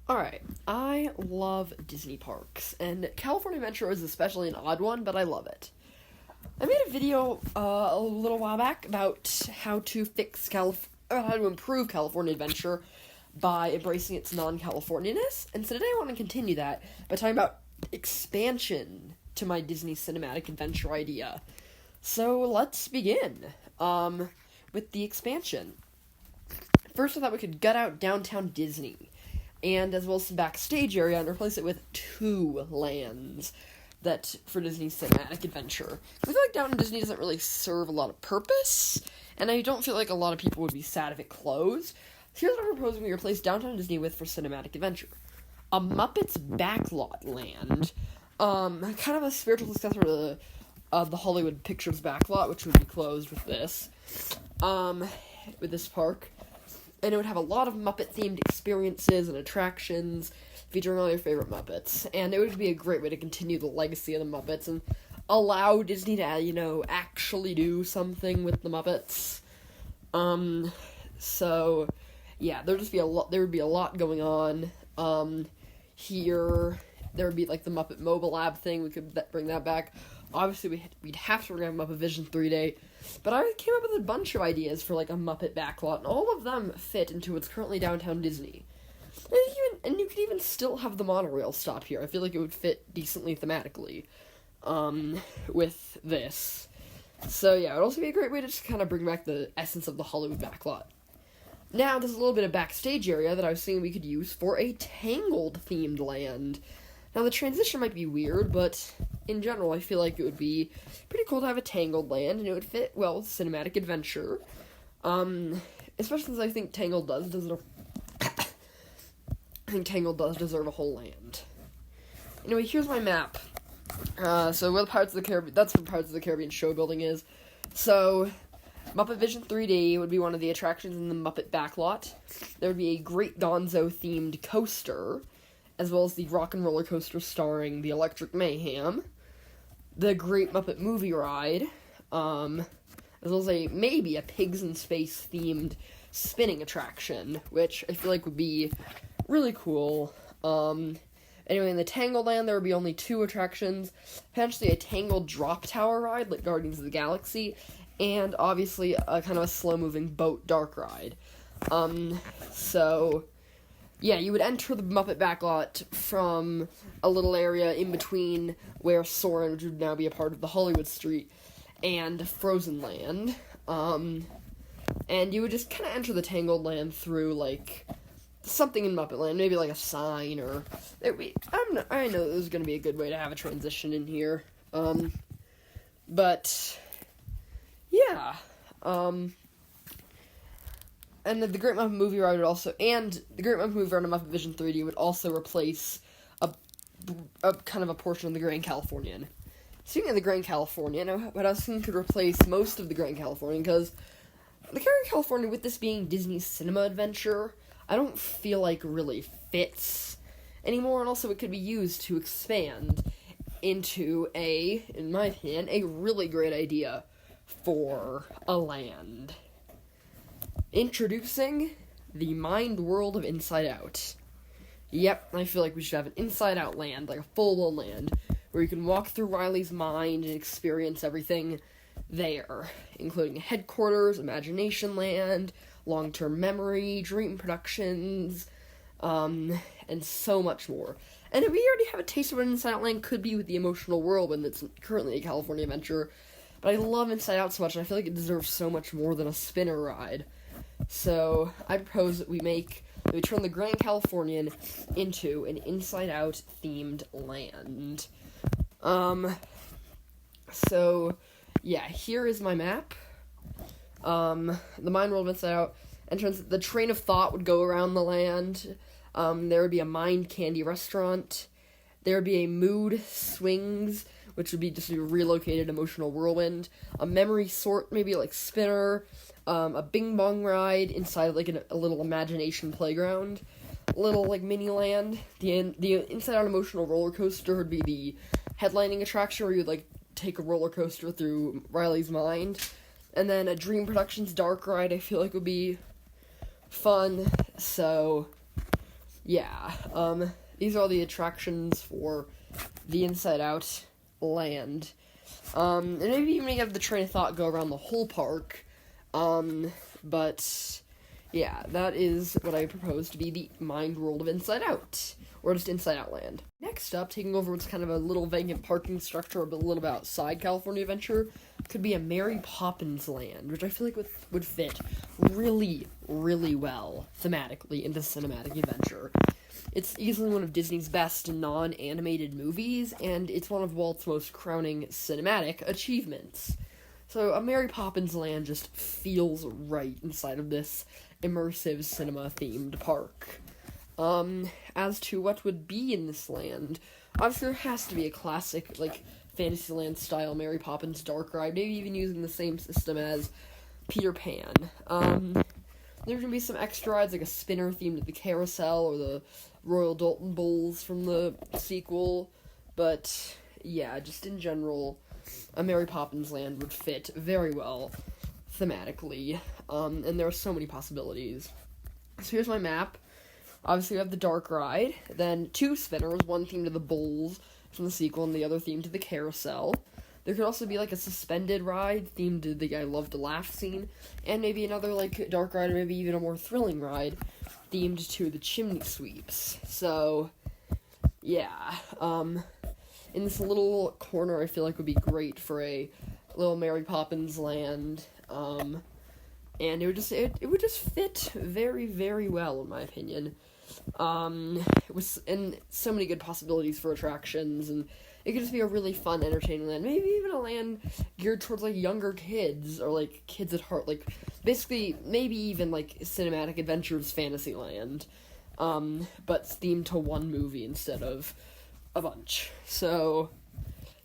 Alright, I love Disney parks, and California Adventure is especially an odd one, but I love it. I made a video a little while back about how to how to improve California Adventure by embracing its non-Californianess, and so today I want to continue that by talking about expansion to my Disney Cinematic Adventure idea. So let's begin with the expansion. First, I thought we could gut out downtown Disney, and as well as some backstage area, and replace it with 2 lands that for Disney Cinematic Adventure. I feel like downtown Disney doesn't really serve a lot of purpose, and I don't feel like a lot of people would be sad if it closed. So here's what I'm proposing we replace downtown Disney with for Cinematic Adventure. A Muppets Backlot land, kind of a spiritual successor to the Hollywood Pictures Backlot, which would be closed with this park. And it would have a lot of Muppet-themed experiences and attractions featuring all your favorite Muppets. And it would be a great way to continue the legacy of the Muppets and allow Disney to, actually do something with the Muppets. So, yeah, there would be a lot going on. Here, there would be, the Muppet Mobile Lab thing, we could bring that back. Obviously, we'd have to bring up Muppet Vision 3-Day, but I came up with a bunch of ideas for, a Muppet backlot, and all of them fit into what's currently downtown Disney. And you could even still have the monorail stop here. I feel like it would fit decently thematically, with this. So, yeah, it would also be a great way to just kind of bring back the essence of the Hollywood backlot. Now, there's a little bit of backstage area that I was thinking we could use for a Tangled-themed land. Now, the transition might be weird, but in general, I feel like it would be pretty cool to have a Tangled land, and it would fit well with Cinematic Adventure. Especially since I think Tangled does deserve a whole land. Anyway, here's my map. So where that's where Pirates of the Caribbean show building is. So, Muppet Vision 3D would be one of the attractions in the Muppet backlot. There would be a Great Gonzo-themed coaster, as well as the Rock and Roller Coaster starring the Electric Mayhem, the Great Muppet Movie Ride, as well as maybe a Pigs in Space themed spinning attraction, which I feel like would be really cool. Anyway, in the Tangled Land, there would be only 2 attractions, potentially a Tangled Drop Tower ride, like Guardians of the Galaxy, and obviously a kind of a slow-moving boat dark ride. So, yeah, you would enter the Muppet backlot from a little area in between where Soarin', which would now be a part of the Hollywood Street, and Frozen Land. And you would just kind of enter the Tangled Land through, something in Muppet Land, maybe a sign, or I know there's going to be a good way to have a transition in here. But yeah. And the Great Muppet Movie Ride would also, and the Great Muppet Movie Ride on Muppet Vision 3D would also replace a kind of a portion of the Grand Californian. Speaking of the Grand Californian, what I was thinking could replace most of the Grand Californian, because the Grand Californian, with this being Disney's Cinema Adventure, I don't feel like really fits anymore, and also it could be used to expand into in my opinion, a really great idea for a land. Introducing the Mind World of Inside Out. Yep, I feel like we should have an Inside Out land, a full-blown land, where you can walk through Riley's mind and experience everything there, including headquarters, Imagination Land, long-term memory, dream productions, and so much more. And we already have a taste of what Inside Out Land could be with the Emotional Whirlwind that's currently a California Adventure, but I love Inside Out so much, and I feel like it deserves so much more than a spinner ride. So, I propose that we turn the Grand Californian into an Inside Out themed land. So, yeah, here is my map. The Mind World of Inside Out entrance, the train of thought would go around the land. There would be a Mind Candy restaurant. There would be a Mood Swings, which would be just a relocated Emotional Whirlwind. A Memory Sort, maybe Spinner. A Bing Bong ride inside a little imagination playground. A little mini land. The Inside Out Emotional Roller Coaster would be the headlining attraction where you'd take a roller coaster through Riley's mind. And then a Dream Productions dark ride I feel like would be fun. So, yeah, these are all the attractions for the Inside Out land. And maybe even have the train of thought go around the whole park. But yeah, that is what I propose to be the mind world of Inside Out, or just Inside Out land. Next up, taking over what's kind of a little vacant parking structure, but a little bit outside California Adventure, could be a Mary Poppins land, which I feel like would fit really, really well thematically into cinematic adventure. It's easily one of Disney's best non-animated movies, and it's one of Walt's most crowning cinematic achievements. So a Mary Poppins land just feels right inside of this immersive cinema-themed park. As to what would be in this land, obviously there has to be a classic, like, Fantasyland-style Mary Poppins dark ride, maybe even using the same system as Peter Pan. There's gonna be some extra rides, like a spinner themed to the carousel, or the Royal Dalton Bulls from the sequel, but yeah, just in general, a Mary Poppins land would fit very well thematically, and there are so many possibilities. So here's my map. Obviously we have the dark ride, then 2 spinners, one themed to the Bulls from the sequel, and the other themed to the carousel. There could also be, like, a suspended ride themed to the I Love to Laugh scene, and maybe another, like, dark ride, or maybe even a more thrilling ride themed to the chimney sweeps. So, yeah, in this little corner I feel like would be great for a little Mary Poppins land, and it would just fit very, very well, in my opinion. And so many good possibilities for attractions, and it could just be a really fun, entertaining land. Maybe even a land geared towards, like, younger kids, or, like, kids at heart, like, basically, maybe even, like, Cinematic Adventures Fantasyland, but themed to one movie instead of a bunch. So,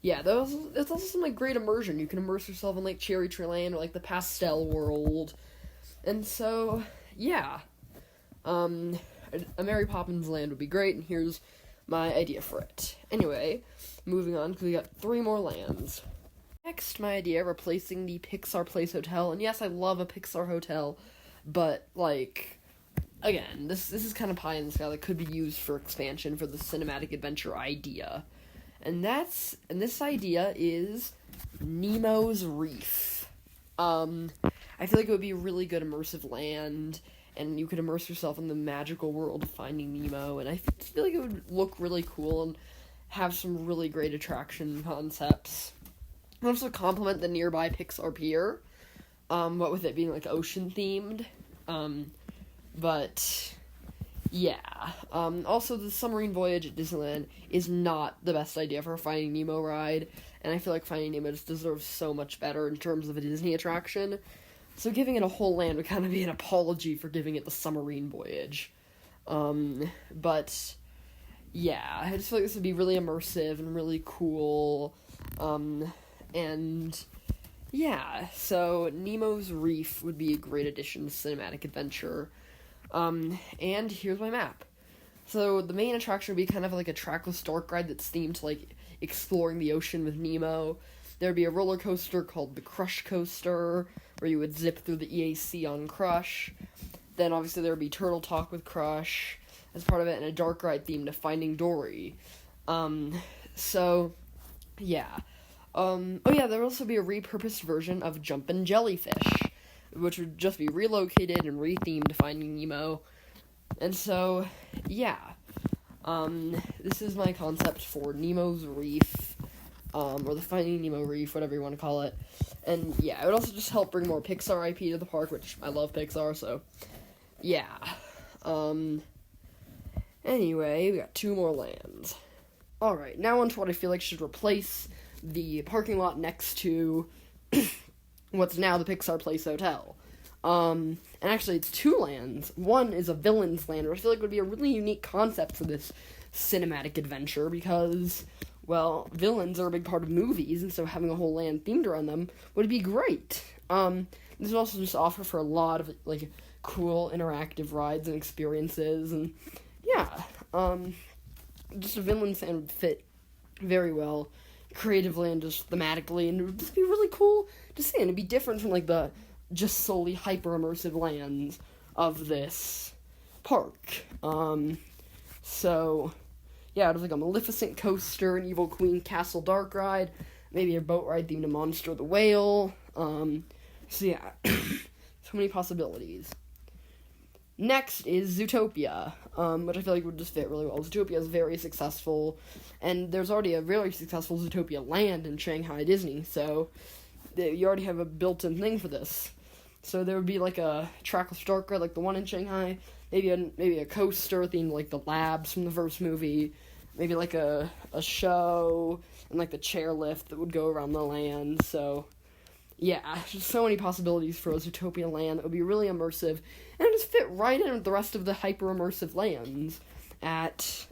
yeah, there's also some, like, great immersion. You can immerse yourself in, like, Cherry Tree Land, or, like, the Pastel World, and so, yeah, a Mary Poppins land would be great, and here's my idea for it. Anyway, moving on, because we got 3 more lands. Next, my idea, replacing the Pixar Place Hotel, and yes, I love a Pixar hotel, but, like, again, this is kind of pie in the sky that could be used for expansion for the cinematic adventure idea. And this idea is Nemo's Reef. I feel like it would be a really good immersive land, and you could immerse yourself in the magical world of Finding Nemo, and I feel like it would look really cool and have some really great attraction concepts. And also complement the nearby Pixar Pier, what with it being, like, ocean-themed, but, yeah. Also, the submarine voyage at Disneyland is not the best idea for a Finding Nemo ride, and I feel like Finding Nemo just deserves so much better in terms of a Disney attraction. So giving it a whole land would kind of be an apology for giving it the submarine voyage. But, yeah, I just feel like this would be really immersive and really cool. And, yeah, so Nemo's Reef would be a great addition to cinematic adventure. And here's my map. So the main attraction would be kind of like a trackless dark ride that's themed to, like, exploring the ocean with Nemo. There'd be a roller coaster called the Crush Coaster, where you would zip through the EAC on Crush. Then, obviously, there would be Turtle Talk with Crush as part of it, and a dark ride themed to Finding Dory. So, yeah. Oh yeah, there would also be a repurposed version of Jumpin' Jellyfish, which would just be relocated and rethemed to Finding Nemo. And so, yeah. This is my concept for Nemo's Reef, or the Finding Nemo Reef, whatever you want to call it. And, yeah, it would also just help bring more Pixar IP to the park, which I love Pixar, so, yeah. Anyway, we got 2 more lands. Alright, now on to what I feel like should replace the parking lot next to what's now the Pixar Place Hotel. And actually, it's 2 lands. One is a villain's land, which I feel like would be a really unique concept for this cinematic adventure, because, well, villains are a big part of movies, and so having a whole land themed around them would be great. This would also just offer for a lot of, like, cool interactive rides and experiences, and, yeah, just a villain's land would fit very well creatively and just thematically, and it would just be really cool to see, and it'd be different from, like, the just solely hyper-immersive lands of this park. So, yeah, there's like a Maleficent coaster, an Evil Queen Castle Dark ride, maybe a boat ride themed to Monster the Whale. So yeah, so many possibilities. Next is Zootopia, which I feel like would just fit really well. Zootopia is very successful, and there's already a really successful Zootopia land in Shanghai Disney, so you already have a built-in thing for this. So there would be like a trackless dark ride like the one in Shanghai, maybe a coaster themed like the labs from the first movie, maybe like a show, and like the chairlift that would go around the land, so yeah, just so many possibilities for a Zootopia land that would be really immersive, and just fit right in with the rest of the hyper-immersive lands at,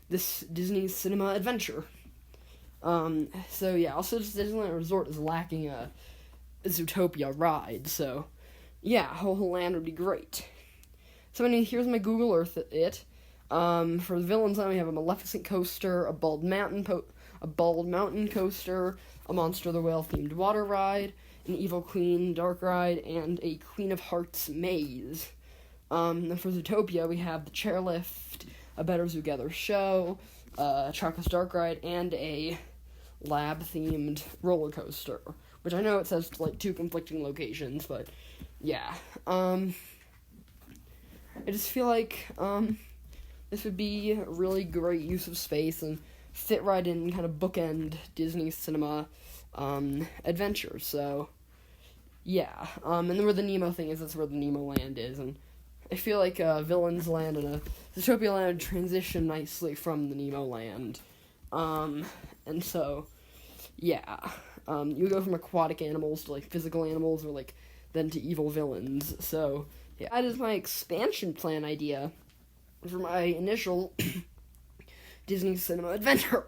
this Disney Cinema Adventure. So yeah, also just Disneyland Resort is lacking a Zootopia ride, so yeah, a whole land would be great. So here's my Google Earth it. For the villains, we have a Maleficent coaster, a Bald Mountain coaster, a Monster the Whale themed water ride, an Evil Queen dark ride, and a Queen of Hearts maze. And for Zootopia, we have the chairlift, a Better Zoo Gather show, a Trackless dark ride, and a lab themed roller coaster. Which I know it says like 2 conflicting locations, but yeah. I just feel like this would be a really great use of space and fit right in, kind of bookend Disney cinema adventure. So yeah, and then where the Nemo thing is, that's where the Nemo land is, and I feel like Villains Land and a Zootopia Land would transition nicely from the Nemo land. And so yeah, you go from aquatic animals to like physical animals, or like then to evil villains. So yeah, that is my expansion plan idea for my initial Disney Cinema Adventure.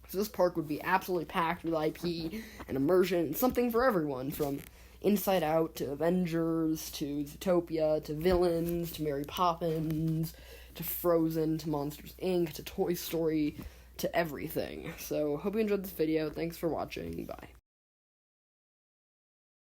So this park would be absolutely packed with IP and immersion, something for everyone, from Inside Out to Avengers to Zootopia to Villains to Mary Poppins to Frozen to Monsters, Inc. to Toy Story to everything. So hope you enjoyed this video. Thanks for watching. Bye.